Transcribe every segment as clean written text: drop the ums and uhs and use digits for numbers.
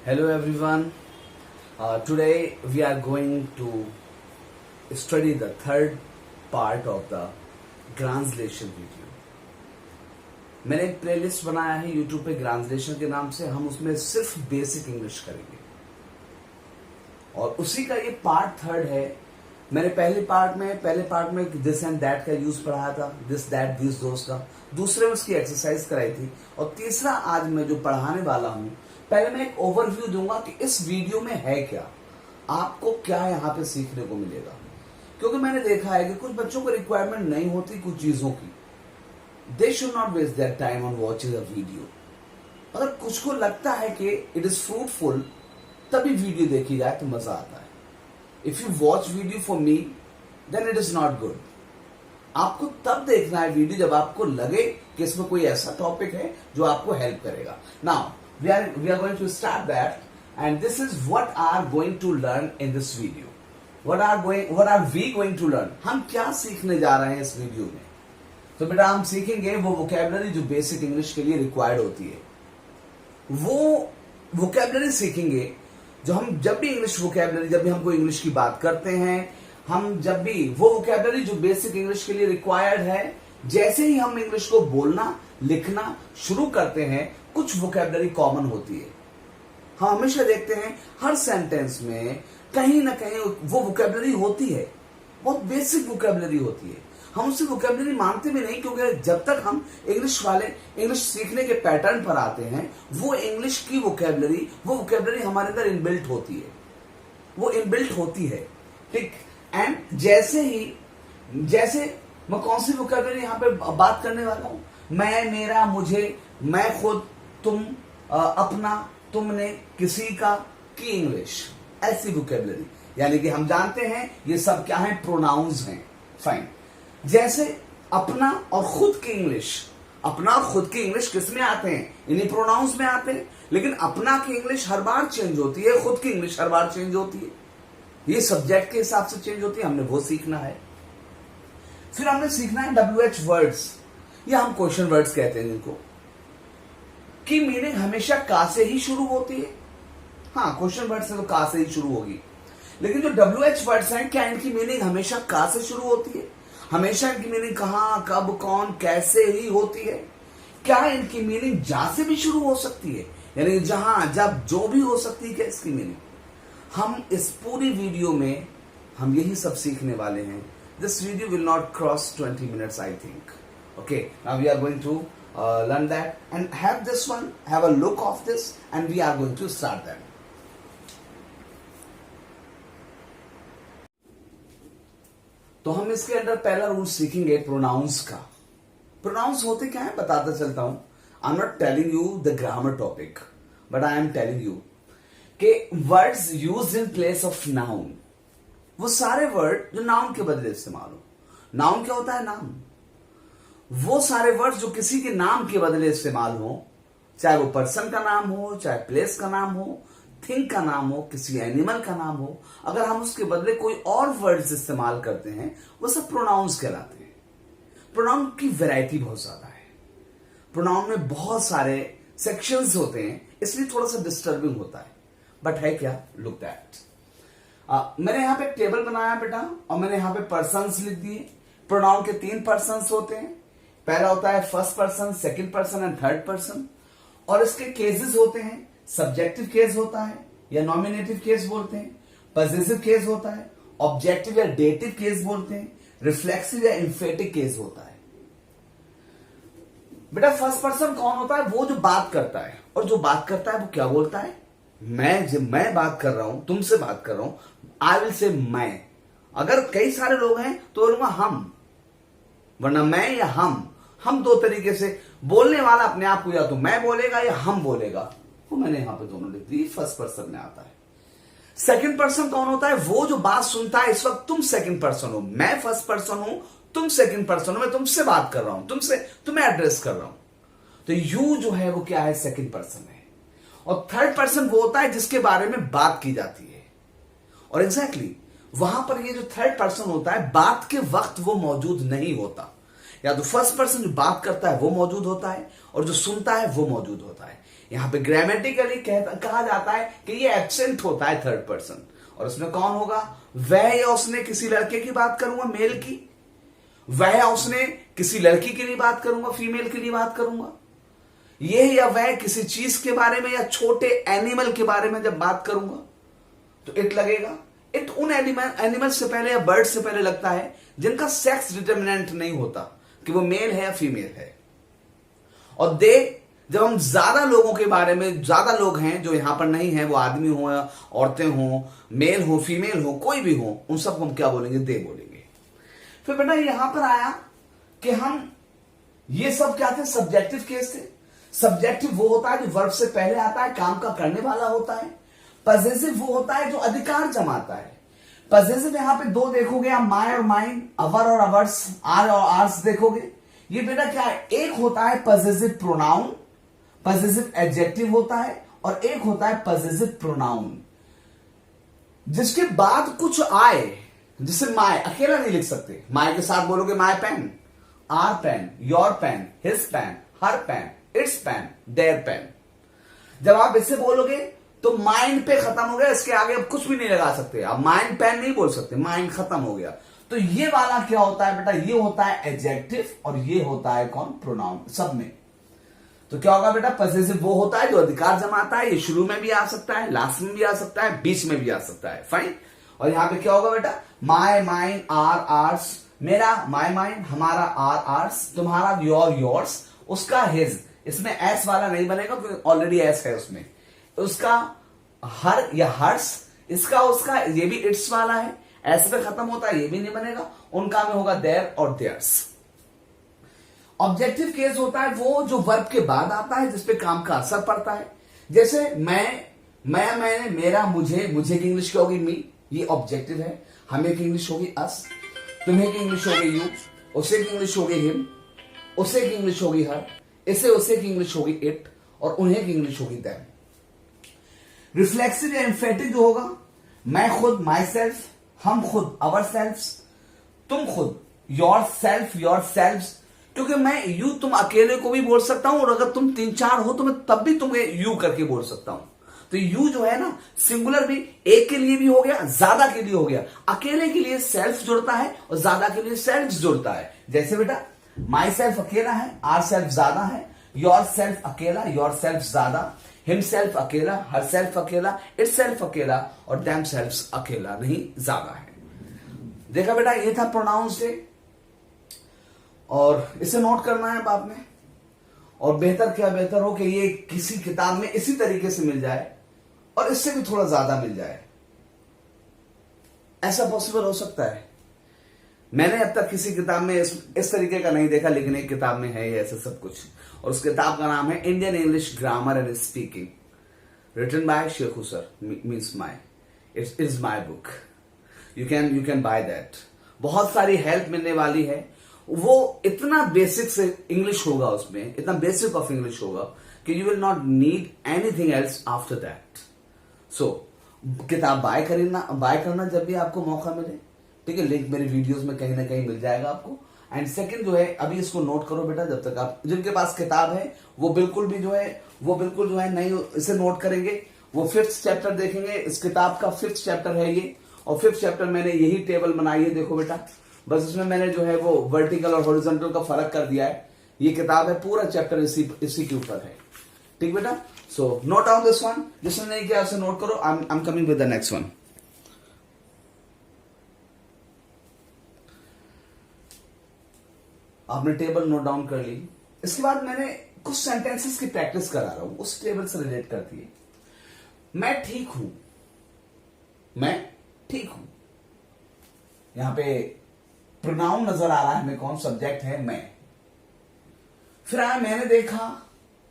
Hello everyone. Today we are going to study the third part of the translation video. मैंने एक playlist बनाया है YouTube पे translation के नाम से. हम उसमें सिर्फ बेसिक इंग्लिश करेंगे और उसी का ये पार्ट थर्ड है. मैंने पहले पार्ट में दिस एंड दैट का यूज पढ़ाया था, दिस दैट दिस दोस का. दूसरे में उसकी एक्सरसाइज कराई थी और तीसरा आज मैं जो पढ़ाने वाला हूं, पहले मैं एक ओवरव्यू दूंगा कि इस वीडियो में है क्या, आपको क्या यहां पे सीखने को मिलेगा. क्योंकि मैंने देखा है कि कुछ बच्चों को रिक्वायरमेंट नहीं होती कुछ चीजों की. They should not waste their time on watching a video. अगर कुछ को लगता है कि इट इज फ्रूटफुल तभी वीडियो देखी जाए तो मजा आता है. If you watch video for me then it is not good. आपको तब देखना है वीडियो जब आपको लगे कि इसमें कोई ऐसा टॉपिक है जो आपको हेल्प करेगा. Now we are going to start that, and this is what are going to learn in this video. What are we going to learn? हम क्या सीखने जा रहे हैं इस वीडियो में. तो बेटा हम सीखेंगे वो वोकैबुलरी जो बेसिक इंग्लिश के लिए रिक्वायर्ड होती है. वो वोकैबुलरी सीखेंगे जो हम जब भी इंग्लिश वोकैबुलरी, जब भी हम कोई इंग्लिश की बात करते हैं, हम जब भी वो वोकैबुलरी जो बेसिक इंग्लिश के लिए रिक्वायर्ड है, जैसे ही हम इंग्लिश को बोलना लिखना शुरू करते हैं कुछ वोकैबुलरी कॉमन होती है. हम हमेशा देखते हैं हर सेंटेंस में कहीं ना कहीं वो वोकैबुलरी होती है, बहुत बेसिक वोकैबुलरी होती है. हम उसे वोकैबुलरी मानते भी नहीं क्योंकि जब तक हम इंग्लिश सीखने के पैटर्न पर आते हैं वो इंग्लिश की वोकैबुलरी हमारे अंदर इनबिल्ट होती है, वो इनबिल्ट होती है. ठीक. एंड जैसे मैं कौन सी वोकैबुलरी यहां पे बात करने वाला हूं, मैं, मेरा, मुझे, मैं खुद, तुम, अपना, तुमने, किसी का की इंग्लिश, ऐसी वोकैबुलरी. यानी कि हम जानते हैं ये सब क्या है, प्रोनाउंस हैं. फाइन. जैसे अपना और खुद की इंग्लिश, अपना और खुद की इंग्लिश किस में आते हैं, इन्हीं प्रोनाउंस में आते हैं. लेकिन अपना की इंग्लिश हर बार चेंज होती है, खुद की इंग्लिश हर बार चेंज होती है. ये सब्जेक्ट के हिसाब से चेंज होती है. हमने वो सीखना है. फिर हमने सीखना है WH वर्ड्स, या हम क्वेश्चन वर्ड्स कहते हैं जिनको, की मीनिंग हमेशा का से ही शुरू होती है. हाँ, क्वेश्चन वर्ड से तो का से ही शुरू होगी, लेकिन जो WH वर्ड्स हैं क्या इनकी मीनिंग हमेशा का से शुरू होती है? हमेशा इनकी मीनिंग कहां, कब, कौन, कैसे ही होती है? क्या इनकी मीनिंग जा से भी शुरू हो सकती है, यानी जहां, जब, जो भी हो सकती है? क्या इसकी मीनिंग? हम इस पूरी वीडियो में हम यही सब सीखने वाले हैं. This video will not cross 20 minutes I think. Okay, now we are going to learn that and have a look of this, and we are going to start that. तो हम इसके अंदर पहला रूल सीखेंगे प्रोनाउंस का. Pronounce होते क्या है बताता चलता हूं. I am not telling you the grammar topic, but I am telling you कि words used in place of noun, वो सारे वर्ड जो नाउन के बदले इस्तेमाल हो. नाउन क्या होता है? नाम. वो सारे वर्ड जो किसी के नाम के बदले इस्तेमाल हो, चाहे वो पर्सन का नाम हो, चाहे प्लेस का नाम हो, थिंग का नाम हो, किसी एनिमल का नाम हो, अगर हम उसके बदले कोई और वर्ड्स इस्तेमाल करते हैं वो सब प्रोनाउंस कहलाते हैं. प्रोनाउन की वैरायटी बहुत ज्यादा है. प्रोनाउन में बहुत सारे सेक्शंस होते हैं, इसलिए थोड़ा सा डिस्टर्बिंग होता है. बट है क्या? Look that. मैंने यहां पे एक टेबल बनाया बेटा, और मैंने यहां पे पर्सन्स लिख दिए. प्रोनाउन के 3 पर्सन्स होते हैं. पहला होता है first person, second person and third person. और इसके केसेस होते हैं. सब्जेक्टिव केस होता है या नॉमिनेटिव केस बोलते हैं, पजेसिव केस होता है, ऑब्जेक्टिव या डेटिव केस बोलते हैं, रिफ्लेक्सिव या इंफेटिव केस होता है. बेटा फर्स्ट पर्सन कौन होता है? वो जो बात करता है, और जो बात करता है वो क्या बोलता है? मैं बात कर रहा हूं, तुमसे बात कर रहा हूं, आई विल से मैं. अगर कई सारे लोग हैं तो बोलूंगा हम, वरना मैं या हम दो तरीके से. बोलने वाला अपने आप को या तो मैं बोलेगा या हम बोलेगा. वो मैंने यहां पे दोनों लिख दी. फर्स्ट पर्सन में आता है. सेकंड पर्सन कौन होता है? वो जो बात सुनता है. इस वक्त तुम सेकंड पर्सन हो, मैं फर्स्ट पर्सन हूं, तुम सेकंड पर्सन हो, मैं तुमसे बात कर रहा हूं, तुम्हें एड्रेस कर रहा हूं. तो यू जो है वो क्या है? सेकंड पर्सन है. और थर्ड पर्सन वो होता है जिसके बारे में बात की जाती है. और एग्जैक्टली वहां पर ये जो थर्ड पर्सन होता है, बात के वक्त वो मौजूद नहीं होता. या तो फर्स्ट पर्सन जो बात करता है वो मौजूद होता है, और जो सुनता है वो मौजूद होता है. यहां पे ग्रामेटिकली कहा जाता है कि ये एब्सेंट होता है थर्ड पर्सन, और उसमें कौन होगा? वह या उसने किसी लड़के की बात करूंगा मेल की, वह या उसने किसी लड़की के लिए बात करूंगा फीमेल के लिए बात करूंगा, ये या वह किसी चीज के बारे में या छोटे एनिमल के बारे में जब बात करूंगा तो इट लगेगा। इट उन एनिमल से पहले या बर्ड से पहले लगता है जिनका सेक्स डिटर्मिनेंट नहीं होता कि वो मेल है या फीमेल है। और दे, जब हम ज्यादा लोगों के बारे में, ज्यादा लोग हैं जो यहां पर नहीं है, वो आदमी हो या औरतें हो, मेल हो फीमेल हो, कोई भी हो, उन सबको हम क्या बोलेंगे? दे बोलेंगे। फिर बेटा यहां पर आया कि हम ये सब क्या थे? सब्जेक्टिव केस थे। सब्जेक्टिव वो होता है जो वर्ब से पहले आता है, काम का करने वाला होता है। पजेसिव वो होता है जो अधिकार जमाता है। पजेसिव यहां पे दो देखोगे आप, माय और माइन, अवर और अवर्स, आर और आर्स देखोगे। ये बेटा क्या है? एक होता है पजेसिव प्रोनाउन, पजेसिव एडजेक्टिव होता है, और एक होता है पजेसिव प्रोनाउन जिसके बाद कुछ आए। जिसे माय अकेला नहीं लिख सकते, माय के साथ बोलोगे my pen, our pen, your pen, his pen, her pen, its pen, their pen. जब आप इससे बोलोगे तो माइंड पे खत्म हो गया, इसके आगे अब कुछ भी नहीं लगा सकते आप, माइंड पेन नहीं बोल सकते, माइंड खत्म हो गया। तो ये वाला क्या होता है बेटा? ये होता है एडजेक्टिव और ये होता है कौन? प्रोनाउन। सब में तो क्या होगा बेटा? पजेसिव वो होता है जो अधिकार जमाता है। ये शुरू में भी आ सकता है, लास्ट में भी आ सकता है, बीच में भी आ सकता है। फाइन। और यहां पे क्या होगा बेटा? My, mine, our, ours. मेरा माय, माइन, हमारा आर, आर्स, तुम्हारा योर, योर्स, उसका हिज। इसमें एस वाला नहीं बनेगा क्योंकि ऑलरेडी एस है उसमें। उसका हर या हर्स, इसका उसका, ये भी इट्स वाला है, एस पे खत्म होता है, ये भी नहीं बनेगा। उनका में होगा देयर और देयर्स। ऑब्जेक्टिव केस होता है वो जो वर्ब के बाद आता है, जिसपे काम का असर पड़ता है। जैसे मैं, मैंने, मेरा, मुझे, मुझे की इंग्लिश क्या होगी? मी, ये ऑब्जेक्टिव है। हमें की इंग्लिश होगी अस, तुम्हें की इंग्लिश होगी यू, उसे की इंग्लिश होगी हिम, उसे की इंग्लिश होगी हर, इसे उसे की इंग्लिश होगी इट, और उन्हें की इंग्लिश होगी देम। रिफ्लेक्सिव या एम्फेटिक जो होगा, मैं खुद, माई सेल्फ, हम खुद, अवर सेल्फ्स, तुम खुद, योर सेल्फ, योर सेल्फ्स। क्योंकि मैं यू, तुम अकेले को भी बोल सकता हूं, और अगर तुम 3-4 हो तो मैं तब भी तुम्हें यू करके बोल सकता हूं। तो यू जो है ना, सिंगुलर भी एक के लिए भी हो गया, ज्यादा के लिए हो गया। अकेले के लिए सेल्फ जुड़ता है और ज्यादा के लिए सेल्फ जुड़ता है। जैसे बेटा माई सेल्फ अकेला है, आर सेल्फ ज्यादा है, योर सेल्फ अकेला, योर सेल्फ ज्यादा, हिम सेल्फ अकेला, हर सेल्फ अकेला, इट सेल्फ अकेला, और दैम सेल्फ अकेला नहीं, ज्यादा है। देखा बेटा, ये था प्रोनाउंस डे, और इसे नोट करना है बाद में। और बेहतर क्या, बेहतर हो कि ये किसी किताब में इसी तरीके से मिल जाए और इससे भी थोड़ा ज्यादा मिल जाए। ऐसा पॉसिबल हो सकता है। मैंने अब तक किसी किताब में इस तरीके का नहीं देखा, लेकिन एक किताब में है ये ऐसा सब कुछ, और उस किताब का नाम है Indian English grammar and speaking, written by Sheikh Husar, means my, it is my book. You can buy that. बहुत सारी हेल्प मिलने वाली है। वो इतना बेसिक से इंग्लिश होगा उसमें, इतना बेसिक ऑफ इंग्लिश होगा कि you will not need anything else after that. So किताब बाय करना जब भी आपको मौका मिले, ठीक है। लिंक मेरे वीडियोस में कहीं ना कहीं मिल जाएगा आपको। एंड सेकंड जो है, अभी इसको नोट करो बेटा, जब तक आप, जिनके पास किताब है वो बिल्कुल जो है नहीं इसे नोट करेंगे, वो 5th चैप्टर देखेंगे। इस किताब का 5th चैप्टर है ये, और 5th चैप्टर मैंने यही टेबल बनाई है, देखो बेटा। बस इसमें मैंने जो है वो वर्टिकल और हॉरिजॉन्टल का फर्क कर दिया है। ये किताब है, पूरा चैप्टर इसी के ऊपर है, ठीक बेटा। सो नोट डाउन दिस वन, जिसने नहीं किया उसे नोट करो। I am coming with the next one. आपने टेबल नोट डाउन कर ली। इसके बाद मैंने कुछ सेंटेंसेस की प्रैक्टिस करा रहा हूं, उस टेबल से रिलेट करती है। मैं ठीक हूं, मैं ठीक हूं। यहां पे प्रोनाउन नजर आ रहा है हमें, कौन? सब्जेक्ट है मैं। फिर आया मैंने देखा,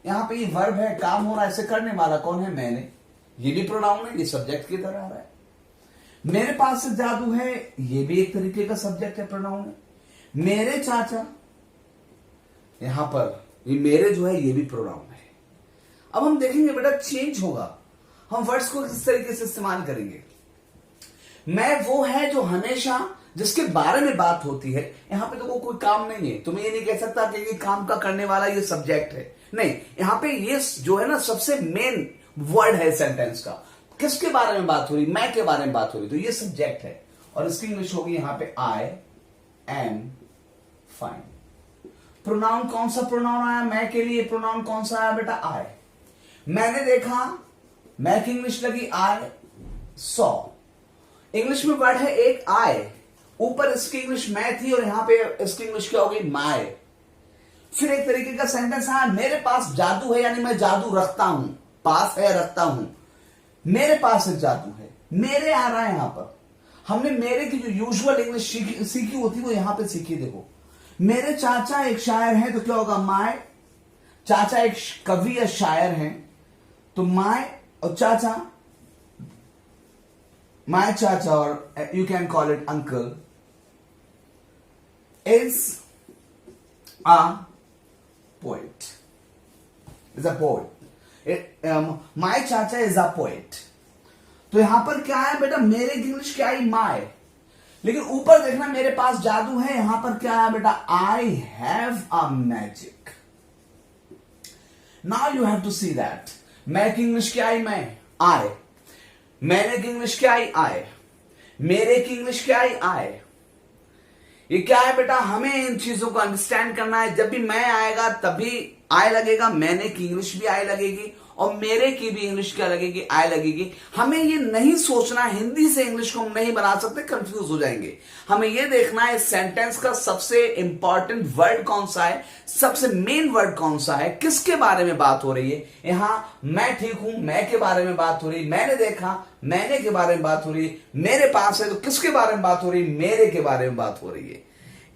यहां पे ये वर्ब है, काम हो रहा है, इसे करने वाला कौन है? मैंने। ये भी प्रोनाउन है, ये सब्जेक्ट की तरह आ रहा है। मेरे पास से जादू है, ये भी एक तरीके का सब्जेक्ट है, प्रोनाउन है। मेरे चाचा, यहां पर ये मेरे जो है ये भी प्रोनाउन है। अब हम देखेंगे बेटा, चेंज होगा, हम वर्ड्स को किस तरीके से इस्तेमाल करेंगे। मैं वो है जो हमेशा, जिसके बारे में बात होती है। यहां पे तो कोई काम नहीं है, तुम्हें ये नहीं कह सकता कि ये काम का करने वाला ये सब्जेक्ट है। नहीं, यहां पे ये जो है ना सबसे मेन वर्ड है सेंटेंस का। किसके बारे में बात हो रही? मैं के बारे में बात हो रही, तो ये सब्जेक्ट है और इसकी इंग्लिश होगी यहां पे आई एम फाइन। प्रोनाउन कौन सा प्रोनाउन आया मैं के लिए? प्रोनाउन कौन सा आया बेटा? आई। मैंने देखा, मैं की इंग्लिश लगी आई सॉ। इंग्लिश में वर्ड है एक आई, ऊपर इसकी इंग्लिश मैं थी और यहां पे इसकी इंग्लिश क्या होगी? माय। फिर एक तरीके का सेंटेंस आया, मेरे पास जादू है, यानी मैं जादू रखता हूं। पास है रखता हूं, मेरे पास एक जादू है। मेरे आ रहा है यहां पर। हमने मेरे की जो यूजुअल इंग्लिश सीखी होती वो यहां पे सीखी। देखो, मेरे चाचा एक शायर हैं तो क्या होगा? माय। चाचा एक कवि या शायर हैं तो माय और चाचा, माय चाचा, और you can call it uncle, is a poet, is a poet. My चाचा इज अ पोएट। तो यहां पर क्या है बेटा? मेरे की इंग्लिश क्या आई? माय। लेकिन ऊपर देखना, मेरे पास जादू है, यहां पर क्या है बेटा? I have a magic. Now you have to see that. मैं की इंग्लिश क्या आई? मैं, आई। मैंने की इंग्लिश क्या आई? आई। मेरे की इंग्लिश क्या आई? आई। ये क्या है बेटा? हमें इन चीजों को अंडरस्टैंड करना है। जब भी मैं आएगा तभी आई लगेगा, मैंने की इंग्लिश भी आई लगेगी और मेरे की भी इंग्लिश क्या लगेगी? आई लगेगी। हमें ये नहीं सोचना हिंदी से इंग्लिश को हम नहीं बना सकते, कंफ्यूज हो जाएंगे। हमें ये देखना है इस सेंटेंस का सबसे इंपॉर्टेंट वर्ड कौन सा है, सबसे मेन वर्ड कौन सा है, किसके बारे में बात हो रही है। यहां मैं ठीक हूं, मैं के बारे में बात हो रही, मैंने देखा, मैंने के बारे में बात हो रही, मेरे पास है तो किसके बारे में बात हो रही? मेरे के बारे में बात हो रही है।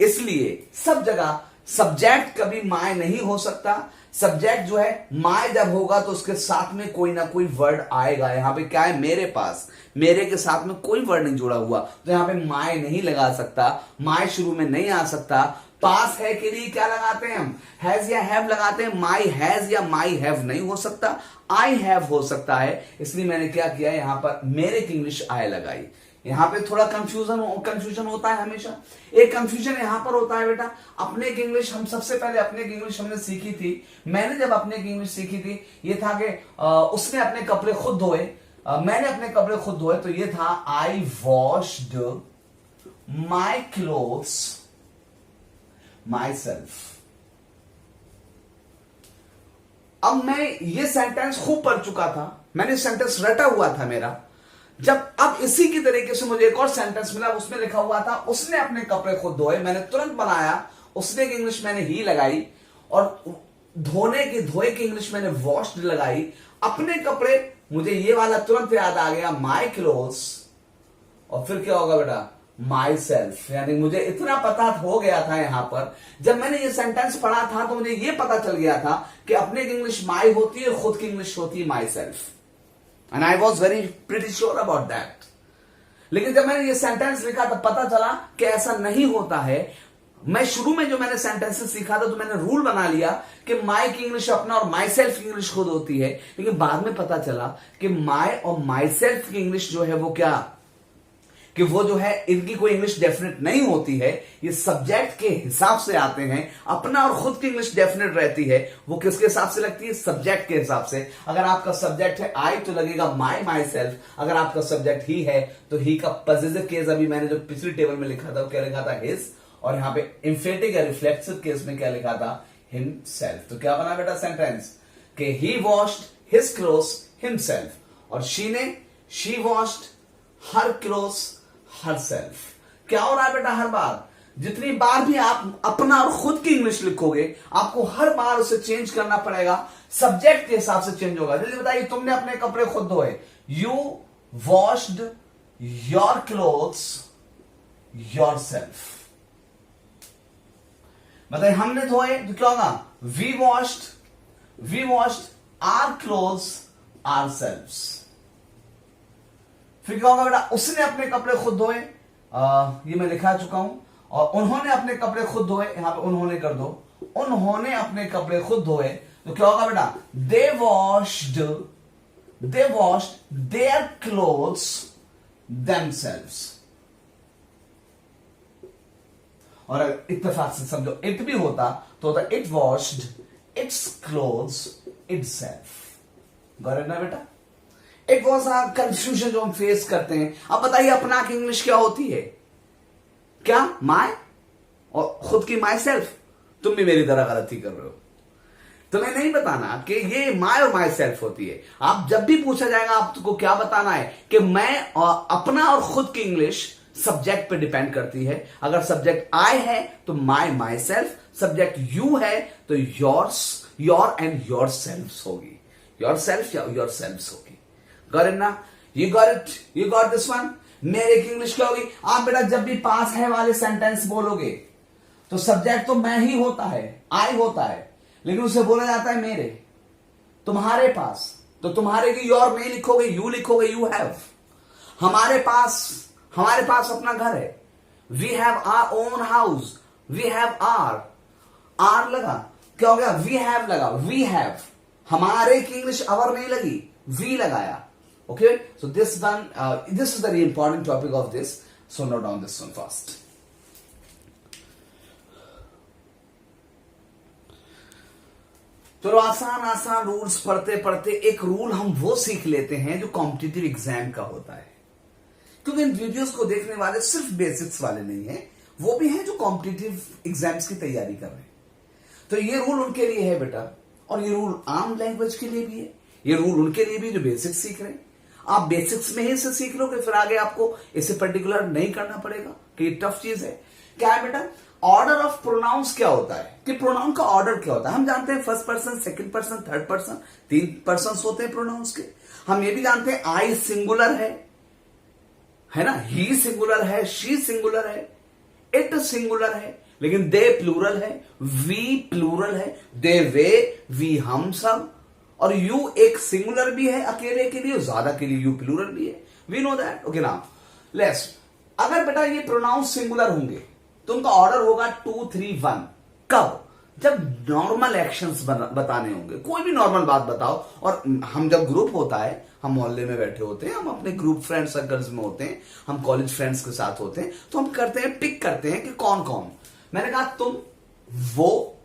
इसलिए सब जगह सब्जेक्ट कभी माय नहीं हो सकता। सब्जेक्ट जो है माय जब होगा तो उसके साथ में कोई ना कोई वर्ड आएगा। यहां पे क्या है? मेरे पास, मेरे के साथ में कोई वर्ड नहीं जुड़ा हुआ, तो यहां पे माय नहीं लगा सकता, माय शुरू में नहीं आ सकता। पास है के लिए क्या लगाते हैं हम? हैज या हैव लगाते हैं। माई हैज या माई हैव नहीं हो सकता, आई हैव हो सकता है। इसलिए मैंने क्या किया, यहां पर मेरे की इंग्लिश आई लगाई। यहां पे थोड़ा कंफ्यूजन होता है हमेशा। एक कंफ्यूजन यहां पर होता है बेटा, अपने की इंग्लिश, हम सबसे पहले अपने की इंग्लिश हमने सीखी थी। मैंने जब अपने की इंग्लिश सीखी थी, ये था कि उसने अपने कपड़े खुद धोए, मैंने अपने कपड़े खुद धोए, तो ये था I washed my clothes myself. अब मैं ये सेंटेंस खूब पढ़ चुका था, मैंने सेंटेंस रटा हुआ था मेरा। जब अब इसी की तरीके से मुझे एक और सेंटेंस मिला, उसमें लिखा हुआ था उसने अपने कपड़े खुद धोए, मैंने तुरंत बनाया, उसने की इंग्लिश मैंने ही लगाई, और धोने की, धोए की इंग्लिश मैंने वॉश्ड लगाई। अपने कपड़े, मुझे ये वाला तुरंत याद आ गया, माई क्लोथ्स, और फिर क्या होगा बेटा? My self. यानी मुझे इतना पता हो गया था यहां पर, जब मैंने ये सेंटेंस पढ़ा था तो मुझे ये पता चल गया था कि अपने की इंग्लिश माई होती है, खुद की इंग्लिश होती है my self. And I was very pretty sure about that. लेकिन जब मैंने ये सेंटेंस लिखा तब पता चला कि ऐसा नहीं होता है। मैं शुरू में जो मैंने सेंटेंसेस सीखा था तो मैंने रूल बना लिया कि माई की इंग्लिश अपना और माई सेल्फ की इंग्लिश खुद होती है, लेकिन बाद में पता चला कि माई और माई सेल्फ की इंग्लिश जो है वो क्या, कि वो जो है इनकी कोई इंग्लिश डेफिनेट नहीं होती है, ये सब्जेक्ट के हिसाब से आते हैं। अपना और खुद की इंग्लिश डेफिनेट रहती है, वो किसके हिसाब से लगती है? सब्जेक्ट के हिसाब से। अगर आपका सब्जेक्ट है आई तो लगेगा माई माई सेल्फ, अगर आपका सब्जेक्ट ही है तो ही का पॉजिटिव केस, अभी मैंने जो पिछली टेबल में लिखा था वो क्या लिखा था? हिज, और यहां पे इंफेटिक या रिफ्लेक्सिव केस में क्या लिखा था? हिमसेल्फ। तो क्या बना बेटा सेंटेंस कि ही वॉश्ड हिज क्लोथ्स हिमसेल्फ, और she washed her clothes herself. क्या हो रहा है बेटा? हर बार, जितनी बार भी आप अपना और खुद की इंग्लिश लिखोगे, आपको हर बार उसे चेंज करना पड़ेगा, सब्जेक्ट के हिसाब से चेंज होगा। जल्दी बताइए, तुमने अपने कपड़े खुद धोए, you washed your clothes yourself. बताइए, हमने धोए तो क्या होगा? We washed our clothes ourselves. फिर क्या होगा बेटा? उसने अपने कपड़े खुद धोए, ये मैं लिखा चुका हूं, और उन्होंने अपने कपड़े खुद धोए, यहां पे उन्होंने कर दो, उन्होंने अपने कपड़े खुद धोए, तो क्या होगा बेटा? दे वॉश्ड देयर क्लोथ्स देमसेल्व्स। और अगर इत्तेफाक से समझो इट भी होता तो होता it washed it's close itself. Got it ना बेटा? इट वॉज अ कंफ्यूजन जो हम फेस करते हैं। अब बताइए अपना की इंग्लिश क्या होती है? क्या? माय और खुद की माई सेल्फ। तुम भी मेरी तरह गलती कर रहे हो। तुम्हें नहीं बताना कि ये माय और माई सेल्फ होती है। आप जब भी पूछा जाएगा आपको क्या बताना है कि मैं और अपना और खुद की इंग्लिश सब्जेक्ट पे डिपेंड करती है। अगर सब्जेक्ट आई है तो माई सेल्फ, सब्जेक्ट यू है तो yours, your and your self होगी। योर सेल्फ या योर सेल्फ होगी। गॉट इट ना? You got it? You got this one? मेरे की इंग्लिश क्या होगी? आप बेटा जब भी पास है वाले सेंटेंस बोलोगे तो सब्जेक्ट तो मैं ही होता है, आई होता है, लेकिन उसे बोला जाता है मेरे, तुम्हारे पास। तो तुम्हारे की योर नहीं लिखोगे, यू लिखोगे, यू हैव। हमारे पास अपना घर है। We have our own house. We have our लगा, क्या हो गया? वी हैव लगा, वी हैव। हमारे की इंग्लिश अवर नहीं लगी, वी लगाया। Okay, so this is the very important topic of this, so note down this one first. चलो आसान रूल्स पढ़ते पढ़ते एक रूल हम वो सीख लेते हैं जो कॉम्पिटिटिव एग्जाम का होता है। क्योंकि इन वीडियोस को देखने वाले सिर्फ बेसिक्स वाले नहीं है, वो भी हैं जो कॉम्पिटिटिव एग्जाम्स की तैयारी कर रहे हैं। तो ये रूल उनके लिए है बेटा, और ये रूल आम लैंग्वेज के लिए भी है। ये रूल उनके लिए भी जो बेसिक्स सीख रहे हैं। आप बेसिक्स में ही इसे सीख लोगे, फिर आगे आपको इसे पर्टिकुलर नहीं करना पड़ेगा कि ये टफ चीज है। क्या है बेटा? ऑर्डर ऑफ प्रोनाउंस क्या होता है, कि प्रोनाउन का ऑर्डर क्या होता है। हम जानते हैं first person, second person, third person, 3 person होते हैं प्रोनाउंस के। हम ये भी जानते हैं आई सिंगुलर है ना, ही सिंगुलर है, शी सिंगुलर है, इट सिंगुलर है, लेकिन दे प्लूरल है, वी प्लूरल है, दे वे, वी हम सब, और यू एक सिंगुलर भी है अकेले के लिए, ज्यादा के लिए यू प्लूरल भी है। We know that. Okay now let's, अगर बेटा ये प्रोनाउंस सिंगुलर होंगे तो उनका ऑर्डर होगा 2 3 1। कब? जब नॉर्मल एक्शंस बताने होंगे, कोई भी नॉर्मल बात बताओ। और हम जब ग्रुप होता है, हम मोहल्ले में बैठे होते हैं, हम अपने ग्रुप फ्रेंड सर्कल्स में होते हैं, हम कॉलेज फ्रेंड्स के साथ होते हैं, तो हम करते हैं, पिक करते हैं कि कौन कौन। मैंने कहा तुम, वो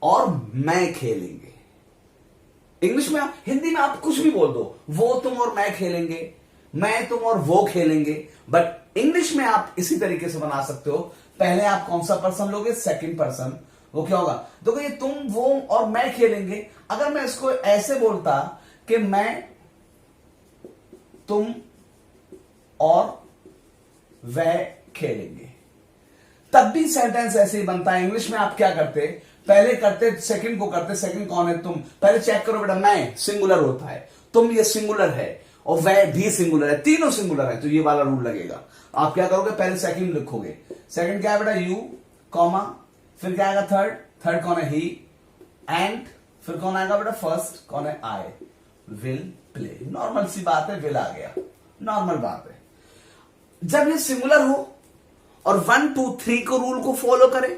और मैं खेलेंगे। इंग्लिश में, हिंदी में आप कुछ भी बोल दो, वो तुम और मैं खेलेंगे, मैं तुम और वो खेलेंगे। बट इंग्लिश में आप इसी तरीके से बना सकते हो। पहले आप कौन सा पर्सन लोगे? Second person. वो क्या होगा? तो ये तुम, वो और मैं खेलेंगे। अगर मैं इसको ऐसे बोलता कि मैं, तुम और वह खेलेंगे, तब भी सेंटेंस ऐसे ही बनता है। इंग्लिश में आप क्या करते? पहले करते सेकंड को करते, सेकंड कौन है? तुम। पहले चेक करो बेटा, मैं सिंगुलर होता है, तुम ये सिंगुलर है, और वह भी सिंगुलर है, तीनों सिंगुलर है, तो ये वाला रूल लगेगा। आप क्या करोगे? पहले सेकंड लिखोगे। सेकंड क्या है बेटा? यू, कॉमा, फिर क्या आएगा? थर्ड कौन है? ही, एंड फिर कौन आएगा बेटा? फर्स्ट कौन है? आई। Will play. नॉर्मल सी बात है, विल आ गया, नॉर्मल बात है। जब ये सिंगुलर हो और 1 2 3 को रूल को फॉलो करें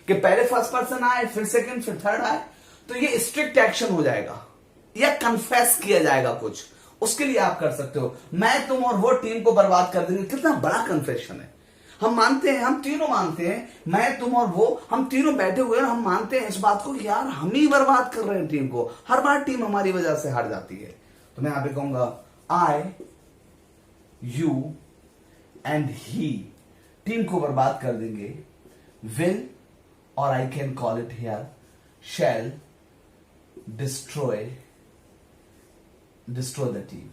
कि पहले फर्स्ट पर्सन आए, फिर सेकंड, फिर थर्ड आए, तो ये स्ट्रिक्ट एक्शन हो जाएगा या कन्फेस किया जाएगा कुछ। उसके लिए आप कर सकते हो, मैं, तुम और वो टीम को बर्बाद कर देंगे। कितना बड़ा कन्फेशन है। हम मानते हैं, हम तीनों मानते हैं, मैं, तुम और वो, हम तीनों बैठे हुए हैं, हम मानते हैं इस बात को कि यार हम ही बर्बाद कर रहे हैं टीम को। हर बार टीम हमारी वजह से हार जाती है। तो मैं यहां पे कहूंगा I, you and he team को बर्बाद कर देंगे। विल, और I can call it here, shall destroy the team.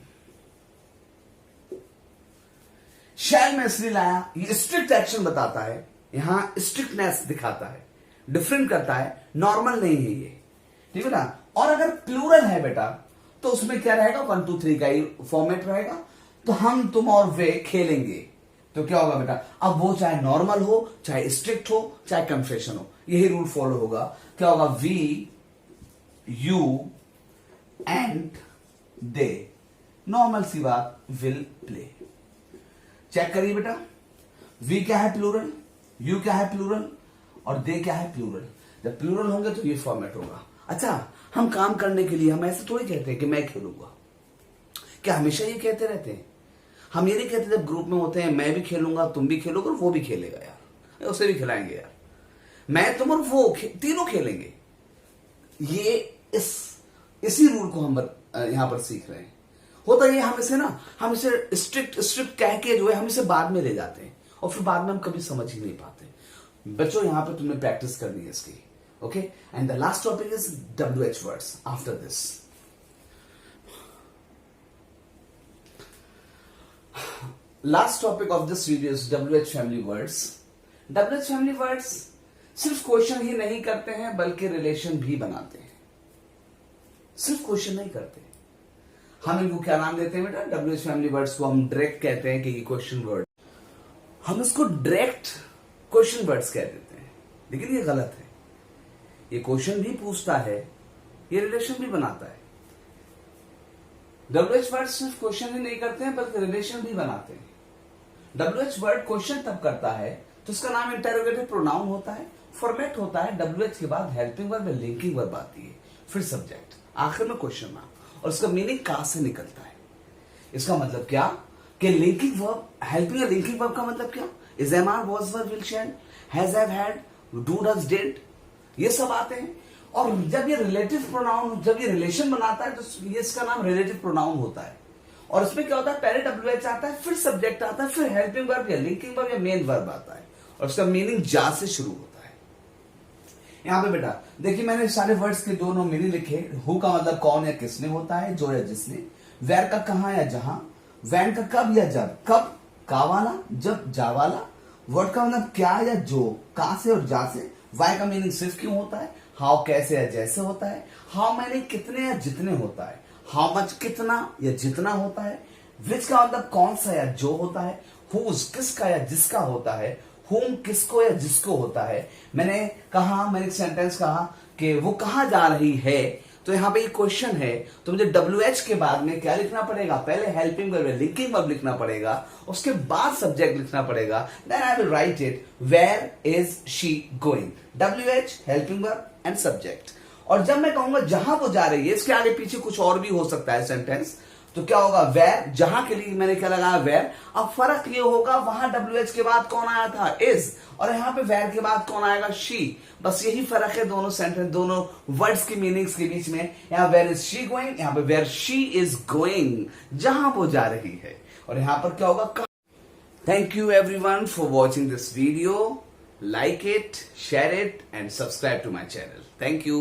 Shall में इसलिए लाया, ये स्ट्रिक्ट एक्शन बताता है, यहां स्ट्रिक्टनेस दिखाता है, डिफरेंट करता है, नॉर्मल नहीं है ये, ठीक है ना। और अगर प्लूरल है बेटा तो उसमें क्या रहेगा? 1 2 3 का ही फॉर्मेट रहेगा। तो हम, तुम और वे खेलेंगे, तो क्या होगा बेटा? अब वो चाहे नॉर्मल हो, चाहे स्ट्रिक्ट हो, चाहे कन्फेशन हो, यही रूल फॉलो होगा। क्या होगा? We, you and they, normal सी बात, विल प्ले। चेक करिए बेटा, वी क्या है? प्लूरल। यू क्या है? प्लूरल। और दे क्या है? प्लूरल। जब प्लूरल होंगे तो ये फॉर्मेट होगा। अच्छा, हम काम करने के लिए हम ऐसे थोड़ी कहते हैं कि मैं खेलूंगा। क्या हमेशा ये कहते रहते हैं? हम ये नहीं कहते जब ग्रुप में होते हैं, मैं भी खेलूंगा, तुम भी खेलोगे, और वो भी खेलेगा, यार उसे भी खिलाएंगे यार। मैं, तुम और वो तीनों खेलेंगे। ये इसी रूल को हम यहां पर सीख रहे हैं। होता ये हम इसे स्ट्रिक्ट कह के जो है हम इसे बाद में ले जाते हैं और फिर बाद में हम कभी समझ ही नहीं पाते। बच्चों यहां पर तुमने प्रैक्टिस करनी है इसकी। Okay, and the last topic is WH words after this. Last topic of this video is WH family words. WH family words सिर्फ क्वेश्चन ही नहीं करते हैं बल्कि रिलेशन भी बनाते हैं। सिर्फ क्वेश्चन नहीं करते, हम इनको क्या नाम देते हैं बेटा? WH फैमिली वर्ड्स को हम डायरेक्ट कहते हैं कि ये क्वेश्चन वर्ड, हम इसको डायरेक्ट क्वेश्चन वर्ड्स कह देते हैं, लेकिन ये गलत है। ये क्वेश्चन भी पूछता है, ये रिलेशन भी बनाता है। WH वर्ड सिर्फ क्वेश्चन ही नहीं करते हैं बल्कि रिलेशन भी बनाते हैं। WH वर्ड क्वेश्चन तब करता है तो उसका नाम इंटरोगेटिव प्रोनाउन होता है, फॉर्मेट होता है, WH के बाद हेल्पिंग वर्ब या लिंकिंग वर्ब आती है, फिर सब्जेक्ट, आखिर में क्वेश्चन मार्क, और इसका मीनिंग कहां से निकलता है। इसका मतलब क्या कि लिंकिंग वर्ब, हेल्पिंग या लिंकिंग वर्ब का मतलब क्या? Is, am, are, was, were, will, shall, has, have, had, do, does, did, ये सब आते हैं। और जब ये रिलेटिव प्रोनाउन, जब ये रिलेशन बनाता है तो ये इसका नाम रिलेटिव प्रोनाउन होता है। और इसमें क्या होता है? पहले WH आता है, फिर सब्जेक्ट आता है, फिर हेल्पिंग वर्ब या लिंकिंग वर्ब या मेन वर्ब आता है, और उसका मीनिंग जा से शुरू होता है। यहां पे बेटा देखिए, मैंने सारे वर्ड्स के दोनों मीनिंग लिखे। हु का मतलब कौन या किसने होता है, जो या जिसने। वेयर का कहां या जहां। व्हेन का कब या जब, कब का वाला, जब जा वाला। वर्ड का मतलब क्या या जो, कहां से और जा से। वाई का मीनिंग सिर्फ क्यों होता है। हाउ कैसे या जैसे होता है। हाउ मैनी कितने या जितने होता है। हाउ मच कितना या जितना होता है। विच का मतलब कौन सा या जो होता है। हुज किसका या जिसका होता है। हुम किसको या जिसको होता है। मैंने एक सेंटेंस कहा कि वो कहां जा रही है, तो यहां पे ये क्वेश्चन है, तो मुझे WH के बाद में क्या लिखना पड़ेगा? पहले हेल्पिंग वर्ब, लिंकिंग वर्ब लिखना पड़ेगा, उसके बाद सब्जेक्ट लिखना पड़ेगा। Then I will write it, where is she going. WH helping verb and subject. और जब मैं कहूंगा जहां वो जा रही है, इसके आगे पीछे कुछ और भी हो सकता है सेंटेंस, तो क्या होगा? वेयर, जहां के लिए मैंने क्या लगाया? वेयर। अब फर्क ये होगा, वहां WH के बाद कौन आया था? इज, और यहां पे वेयर के बाद कौन आएगा? शी। बस यही फर्क है दोनों सेंटेंस, दोनों वर्ड्स की मीनिंग्स के बीच में। यहां वेयर इज शी गोइंग, यहां पे वेयर शी इज गोइंग, जहां वो जा रही है। और यहां पर क्या होगा? Thank you everyone for watching this video. Like it, share it, and subscribe to my channel. Thank you.